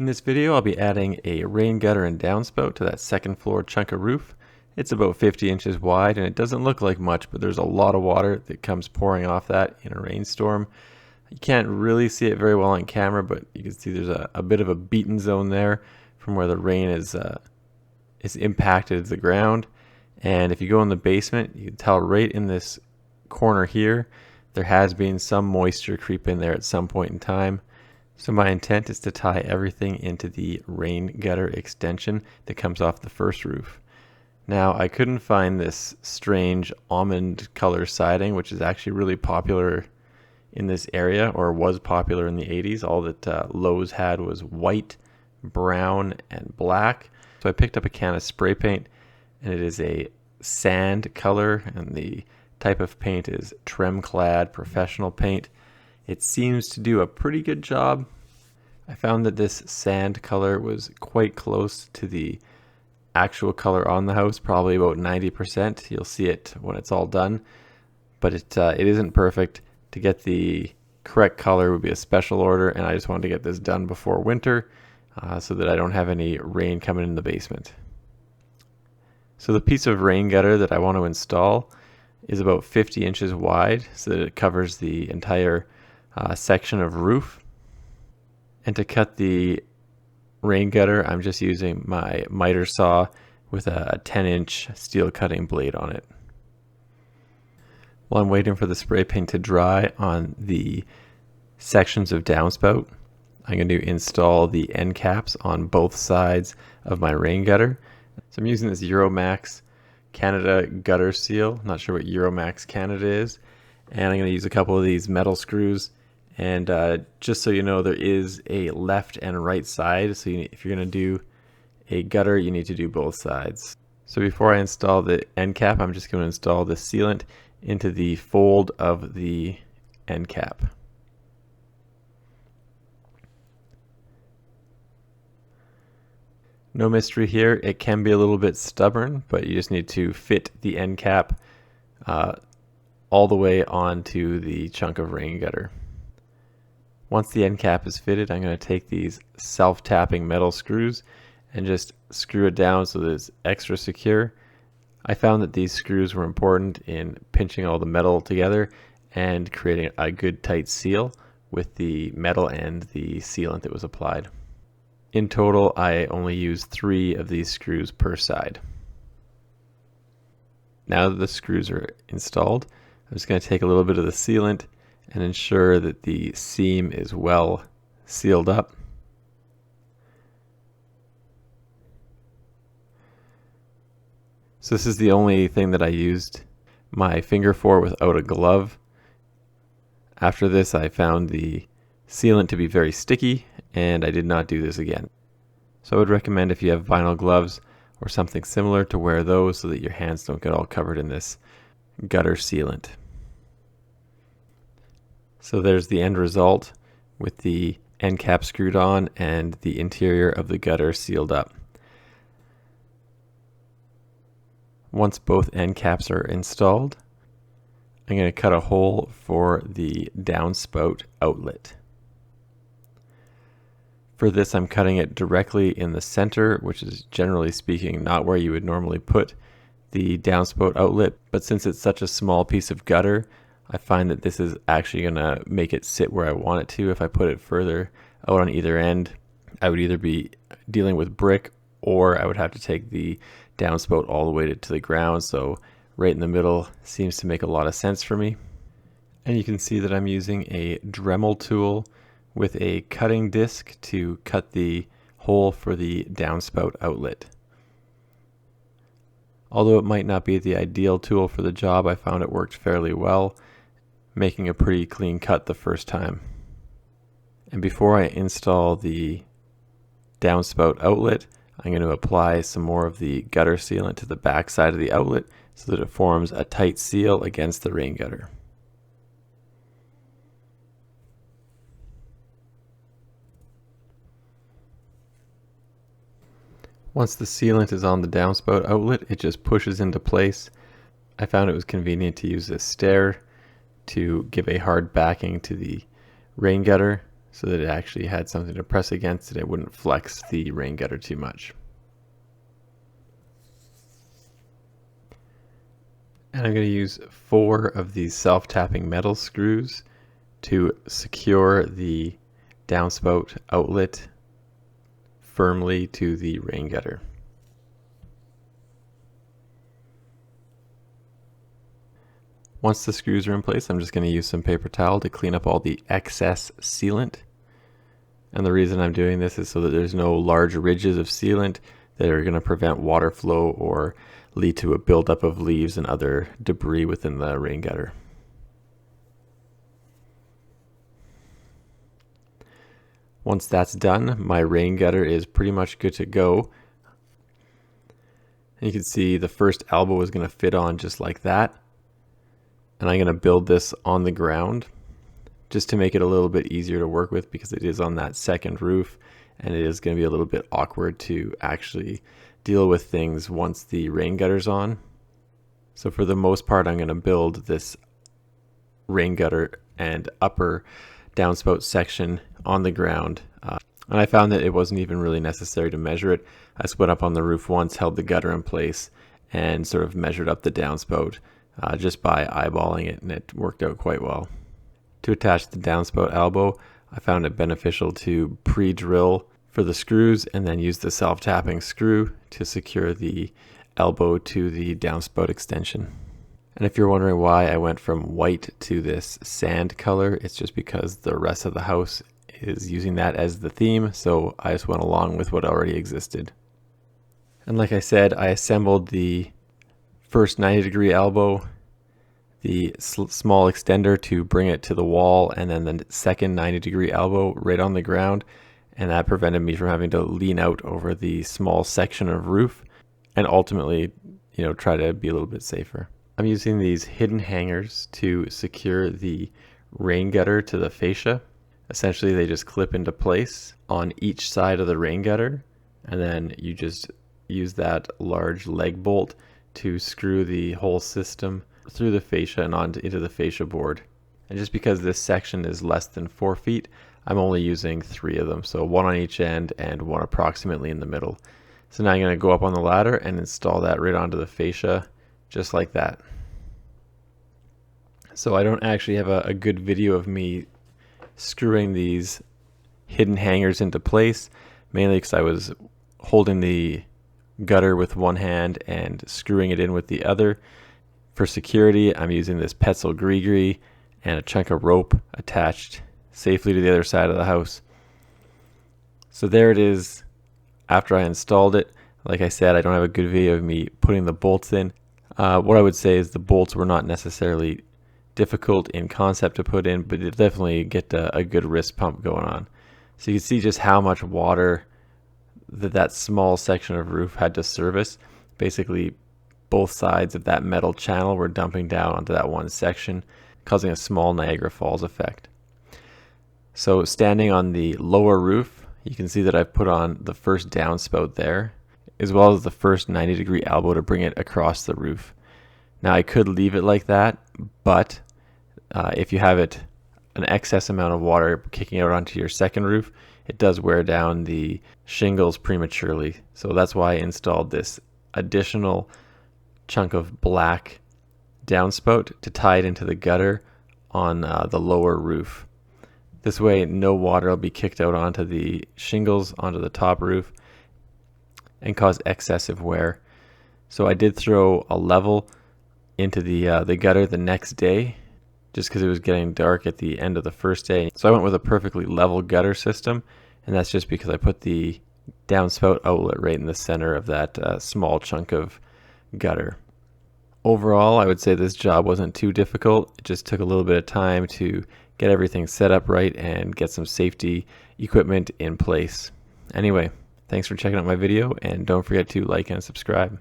In this video, I'll be adding a rain gutter and downspout to that second floor chunk of roof. It's about 50 inches wide and it doesn't look like much, but there's a lot of water that comes pouring off that in a rainstorm. You can't really see it very well on camera, but you can see there's a bit of a beaten zone there from where the rain is impacted the ground. And if you go in the basement, you can tell right in this corner here, there has been some moisture creep in there at some point in time. So my intent is to tie everything into the rain gutter extension that comes off the first roof. Now I couldn't find this strange almond color siding, which is actually really popular in this area, or was popular in the 80s. All that Lowe's had was white, brown, and black. So I picked up a can of spray paint, and it is a sand color, and the type of paint is Tremclad professional paint. It seems to do a pretty good job. I found that this sand color was quite close to the actual color on the house, probably about 90%. You'll see it when it's all done, but it isn't perfect. To get the correct color would be a special order, and I just wanted to get this done before winter so that I don't have any rain coming in the basement. So the piece of rain gutter that I want to install is about 50 inches wide, so that it covers the entire section of roof. And to cut the rain gutter, I'm just using my miter saw with a 10-inch steel cutting blade on it. While I'm waiting for the spray paint to dry on the sections of downspout, I'm going to install the end caps on both sides of my rain gutter. So I'm using this Euromax Canada gutter seal. Not sure what Euromax Canada is. And I'm going to use a couple of these metal screws. And just so you know, there is a left and right side. So if you're going to do a gutter, you need to do both sides. So before I install the end cap, I'm just going to install the sealant into the fold of the end cap. No mystery here, it can be a little bit stubborn, but you just need to fit the end cap all the way onto the chunk of rain gutter. Once the end cap is fitted, I'm going to take these self-tapping metal screws and just screw it down so that it's extra secure. I found that these screws were important in pinching all the metal together and creating a good tight seal with the metal and the sealant that was applied. In total, I only used 3 of these screws per side. Now that the screws are installed, I'm just going to take a little bit of the sealant and ensure that the seam is well sealed up. So this is the only thing that I used my finger for without a glove. After this, I found the sealant to be very sticky, and I did not do this again. So I would recommend, if you have vinyl gloves or something similar, to wear those so that your hands don't get all covered in this gutter sealant. So there's the end result with the end cap screwed on and the interior of the gutter sealed up. Once both end caps are installed, I'm going to cut a hole for the downspout outlet. For this, I'm cutting it directly in the center, which is, generally speaking, not where you would normally put the downspout outlet, but since it's such a small piece of gutter, I find that this is actually going to make it sit where I want it to. If I put it further out on either end, I would either be dealing with brick, or I would have to take the downspout all the way to the ground. So right in the middle seems to make a lot of sense for me. And you can see that I'm using a Dremel tool with a cutting disc to cut the hole for the downspout outlet. Although it might not be the ideal tool for the job, I found it worked fairly well, making a pretty clean cut the first time. And before I install the downspout outlet, I'm going to apply some more of the gutter sealant to the back side of the outlet so that it forms a tight seal against the rain gutter. Once the sealant is on the downspout outlet, it just pushes into place. I found it was convenient to use a stair to give a hard backing to the rain gutter so that it actually had something to press against and it wouldn't flex the rain gutter too much. And I'm going to use 4 of these self-tapping metal screws to secure the downspout outlet firmly to the rain gutter. Once the screws are in place, I'm just going to use some paper towel to clean up all the excess sealant. And the reason I'm doing this is so that there's no large ridges of sealant that are going to prevent water flow or lead to a buildup of leaves and other debris within the rain gutter. Once that's done, my rain gutter is pretty much good to go. And you can see the first elbow is going to fit on just like that. And I'm going to build this on the ground just to make it a little bit easier to work with, because it is on that second roof and it is going to be a little bit awkward to actually deal with things once the rain gutter's on. So for the most part, I'm going to build this rain gutter and upper downspout section on the ground. And I found that it wasn't even really necessary to measure it. I just went up on the roof once, held the gutter in place, and sort of measured up the downspout just by eyeballing it, and it worked out quite well. To attach the downspout elbow, I found it beneficial to pre-drill for the screws and then use the self-tapping screw to secure the elbow to the downspout extension. And if you're wondering why I went from white to this sand color, it's just because the rest of the house is using that as the theme, so I just went along with what already existed. And like I said, I assembled the first 90-degree elbow, the small extender to bring it to the wall, and then the second 90-degree elbow right on the ground, and that prevented me from having to lean out over the small section of roof and ultimately, try to be a little bit safer. I'm using these hidden hangers to secure the rain gutter to the fascia. Essentially, they just clip into place on each side of the rain gutter, and then you just use that large leg bolt to screw the whole system through the fascia and into the fascia board. And just because this section is less than 4 feet, I'm only using 3 of them, so 1 on each end and 1 approximately in the middle. So now I'm going to go up on the ladder and install that right onto the fascia, just like that. So I don't actually have a good video of me screwing these hidden hangers into place, mainly because I was holding the gutter with one hand and screwing it in with the other. For security, I'm using this Petzl gree and a chunk of rope attached safely to the other side of the house. So there it is after I installed it. Like I said, I don't have a good video of me putting the bolts in. What I would say is the bolts were not necessarily difficult in concept to put in, but it definitely get a good wrist pump going on. So you can see just how much water that small section of roof had to service. Basically, both sides of that metal channel were dumping down onto that one section, causing a small Niagara Falls effect. So standing on the lower roof, you can see that I've put on the first downspout there, as well as the first 90-degree elbow to bring it across the roof. Now I could leave it like that, but if you have an excess amount of water kicking out onto your second roof, it does wear down the shingles prematurely. So that's why I installed this additional chunk of black downspout to tie it into the gutter on the lower roof. This way no water will be kicked out onto the shingles onto the top roof and cause excessive wear. So I did throw a level into the gutter the next day, just because it was getting dark at the end of the first day. So I went with a perfectly level gutter system, and that's just because I put the downspout outlet right in the center of that small chunk of gutter. Overall, I would say this job wasn't too difficult. It just took a little bit of time to get everything set up right and get some safety equipment in place. Anyway, thanks for checking out my video, and don't forget to like and subscribe.